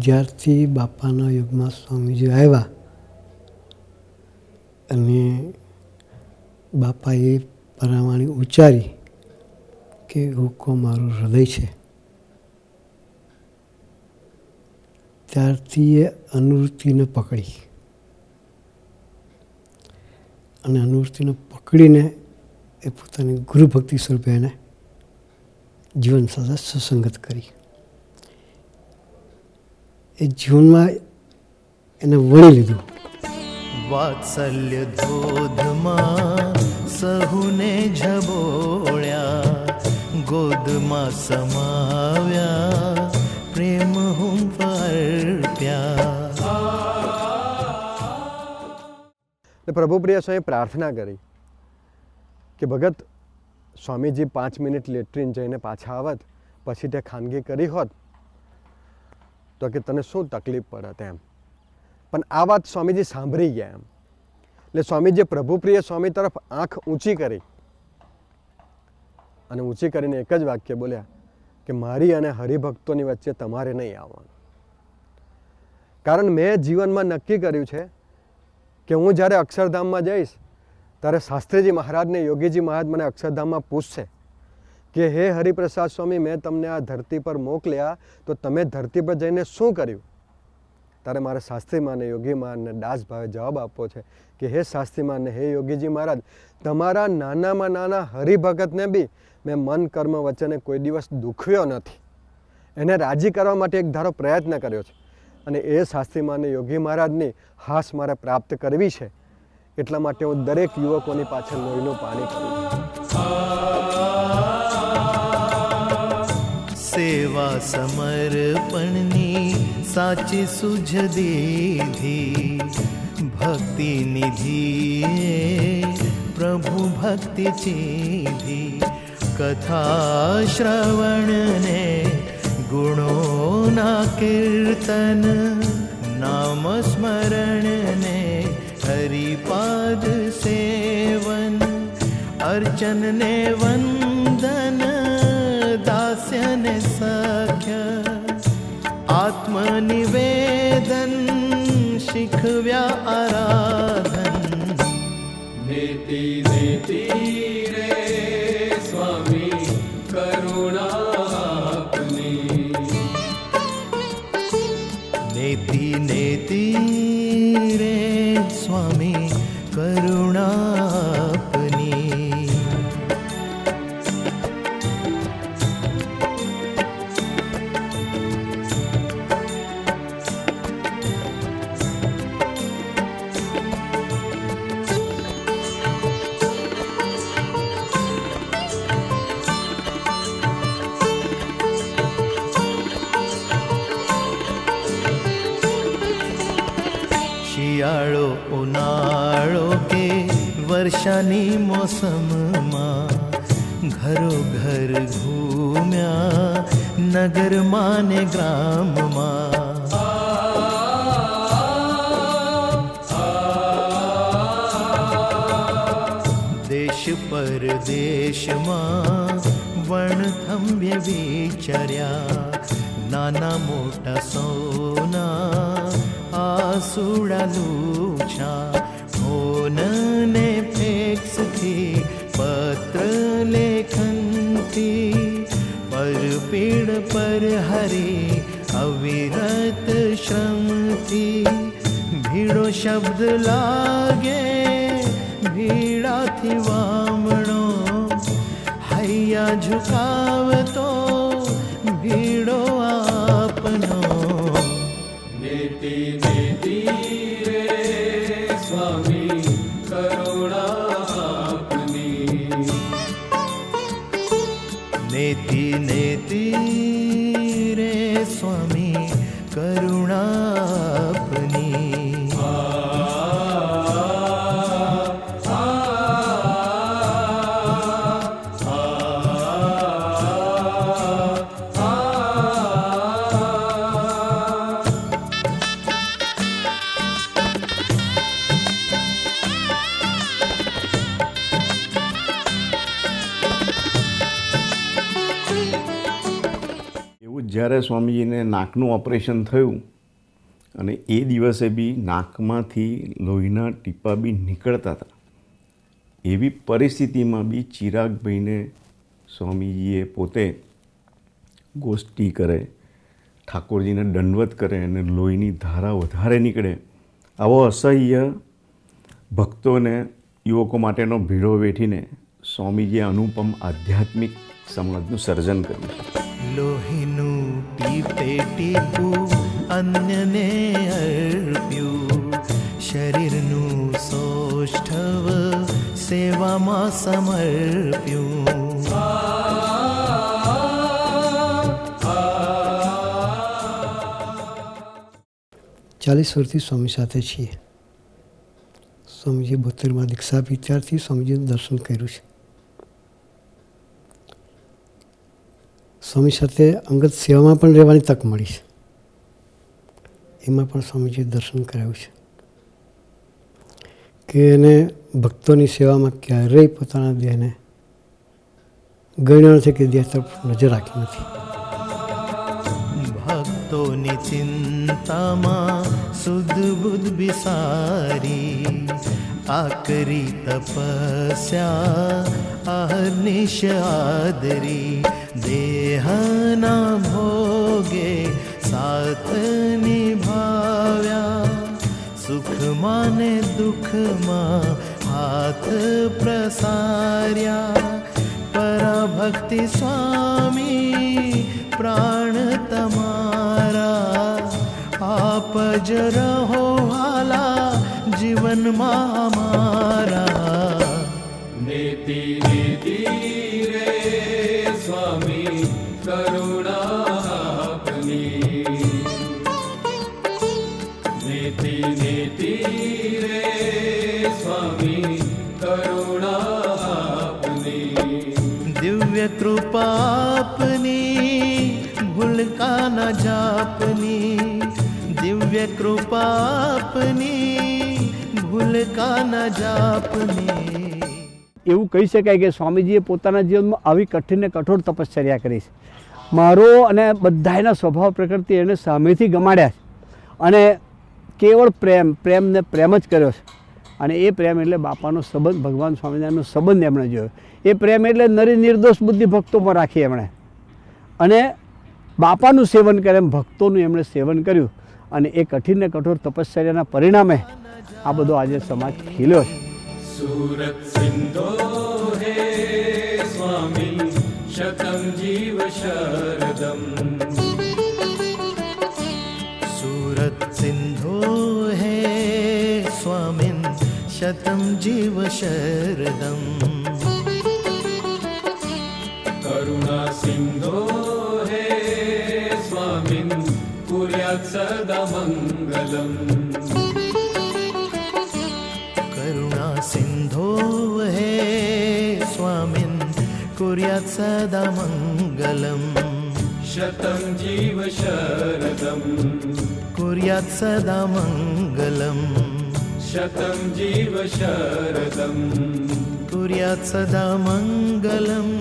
જ્યારથી બાપાના યુગમાં સ્વામીજી આવ્યા અને બાપાએ પરાવાણી ઉચ્ચારી કે હુકો મારું હૃદય છે, ત્યારથી એ અનુવૃત્તિને પકડી અને અનુવૃત્તિને પકડીને એ પોતાની ગુરુભક્તિ સ્વરૂપે એને જીવન સાથે સુસંગત કરી. એ જીવનમાં એને વળી લીધું. વાત્સલ્ય ધોધમાં સહુને ઝબોળ્યા, ગોદમાં સમાવ્યા, પ્રેમ હું અર્પ્યા. પ્રભુપ્રિય સ્વામી પ્રાર્થના કરી કે ભગત સ્વામીજી 5 મિનિટ લેટ્રિન જઈને પાછા આવત પછી તે ખાનગી કરી હોત તો કે તને શું તકલીફ પડત એમ. પણ આ વાત સ્વામીજી સાંભળી ગયા એમ. એટલે સ્વામીજીએ પ્રભુપ્રિય સ્વામી તરફ આંખ ઊંચી કરી અને ઊંચી કરીને એક જ વાક્ય બોલ્યા કે મારી અને હરિભક્તોની વચ્ચે તમારે નહીં આવવાનું. કારણ મેં જીવનમાં નક્કી કર્યું છે કે હું જ્યારે અક્ષરધામમાં જઈશ ત્યારે શાસ્ત્રીજી મહારાજને યોગીજી મહારાજ મને અક્ષરધામમાં પૂછશે કે હે હરિપ્રસાદ સ્વામી, મેં તમને આ ધરતી પર મોકલ્યા તો તમે ધરતી પર જઈને શું કર્યું? ત્યારે મારે શાસ્ત્રીમાને યોગી મહારાજને દાસ ભાવે જવાબ આપવો છે કે હે શાસ્ત્રીમાને, હે યોગીજી મહારાજ, તમારા નાનામાં નાના હરિભગતને બી મેં મન કર્મ વચ્ચેને કોઈ દિવસ દુખ્યો નથી. એને રાજી કરવા માટે એક ધારો પ્રયત્ન કર્યો છે અને એ શાસ્ત્રીમાને યોગી મહારાજની હાસ મારે પ્રાપ્ત કરવી છે. એટલા માટે હું દરેક યુવકોની પાછળ લોહીનું પાણી કરું છું. સેવા સમર્પણની સાચી સુજ દીધી, ભક્તિ નિધિ પ્રભુ ભક્તિ ચીધી. કથા શ્રવણને ગુણોના કીર્તન, નામ સ્મરણને હરિપાદ સેવન, અર્ચનને વંદન, દાસ્યને સખ્ય, આત્મનિવેદન શીખવ્યા આરાધન. નેતિ નેતિ રે સ્વામી કરુણા આપની. નેતિ નેતિ રે સ્વામી કરુણા આપની. શિયાળો ઉનાળો કે વર્ષાની મોસમમાં ઘરો ઘર ઘૂમ્યા નગરમાં ને ગ્રામમાં. દેશ પરદેશમાં વણથંભ્ય વિચાર્યા નાના મોટા સૌના આસુડા લૂછા. ફોન ને ફેક્સથી પત્ર લેખનથી પર પીડ પર હરી અવિરત શ્રમથી ભીડો શબ્દ લાગે ભીડાથી વામણો હૈયા ઝુકાવતો ભીડો આપનો. નેતિ નેતિ રે સ્વામી કરુણા આપની. નેતિ નેતિ રે સ્વામી કરુણા આપની. જ્યારે સ્વામીજીને નાકનું ઓપરેશન થયું અને એ દિવસે બી નાકમાંથી લોહીના ટીપા બી નીકળતા હતા, એવી પરિસ્થિતિમાં બી ચિરાગભાઈને સ્વામીજીએ પોતે ગોષ્ઠી કરે, ઠાકોરજીને દંડવત કરે અને લોહીની ધારા વધારે નીકળે, આવો અસહ્ય ભક્તોને યુવકો માટેનો ભીડો વેઠીને સ્વામીજીએ અનુપમ આધ્યાત્મિક સમાજનું સર્જન કર્યું છે. લોહીનું ટીપે ટીપું અન્યને અર્પ્યું, શરીરનું સૌષ્ઠવ સેવામાં સમર્પ્યું. 40 વર્ષથી સ્વામી સાથે છીએ. સ્વામીજી 72માં દીક્ષા આપી ત્યારથી સ્વામીજીનું દર્શન કર્યું છે. સ્વામી સાથે અંગત સેવામાં પણ રહેવાની તક મળી છે. એમાં પણ સ્વામીજીએ દર્શન કરાવ્યું છે કે એને ભક્તોની સેવામાં ક્યારેય પોતાના દેહને ગણ્યો નથી કે દેહ તરફ નજર રાખી નથી. ભક્તોની ચિંતામાં સુધ બુદ્ધ બિસારી, આકરી તપસ્યા અહર્નિશ આદરી, દેહના ભોગે સાથ નિભાવ્યા, સુખમાં ને દુઃખમાં હાથ પ્રસાર્યા. પરાભક્તિ સ્વામી પ્રાણ તમારા, આપ જ રહો હાલા જીવનમાં અમારા. નેતિ નેતિ રે સ્વામી કરુણા આપની. નેતિ નેતિ રે સ્વામી કરુણા આપની. દિવ્ય કૃપા આપની ભૂલકા ન જાપની, દિવ્ય કૃપા આપની ભૂલકા ન જાપની. એવું કહી શકાય કે સ્વામીજીએ પોતાના જીવનમાં આવી કઠિન ને કઠોર તપશ્ચર્યા કરી છે. મારો અને બધાના સ્વભાવ પ્રકૃતિ એને સામેથી ગમાડ્યા છે અને કેવળ પ્રેમ ને પ્રેમ જ કર્યો છે. અને એ પ્રેમ એટલે બાપાનો સંબંધ, ભગવાન સ્વામિનારાયણનો સંબંધ એમણે જોયો. એ પ્રેમ એટલે નરી નિર્દોષ બુદ્ધિ ભક્તોમાં રાખી એમણે, અને બાપાનું સેવન કરે એમ ભક્તોનું એમણે સેવન કર્યું. અને એ કઠિન ને કઠોર તપશ્ચર્યાના પરિણામે આ બધો આજે સમાજ ખીલ્યો છે. सूरत सिंधो हे स्वामी शतम जीव शरदम. सूरत सिंधो हे स्वामिन् शतं जीव शरदम. करुणा सिंधो हे स्वामिन् कुर्यात् सदा मंगलम. सिन्धो हे स्वामिन् कुर्यात् सदा मङ्गलम् शतं जीव शरदम् कुर्यात् सदा मङ्गलम् शतं जीव शरदम् कुर्यात् सदा मङ्गलम्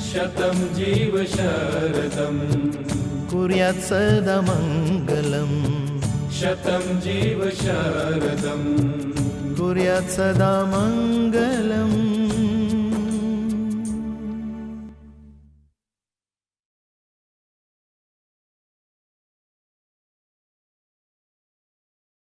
शतं जीव शरदम् कुर्यात् सदा मङ्गलम् शतं जीव शरदम् कुर्यात् सदा मङ्गलम्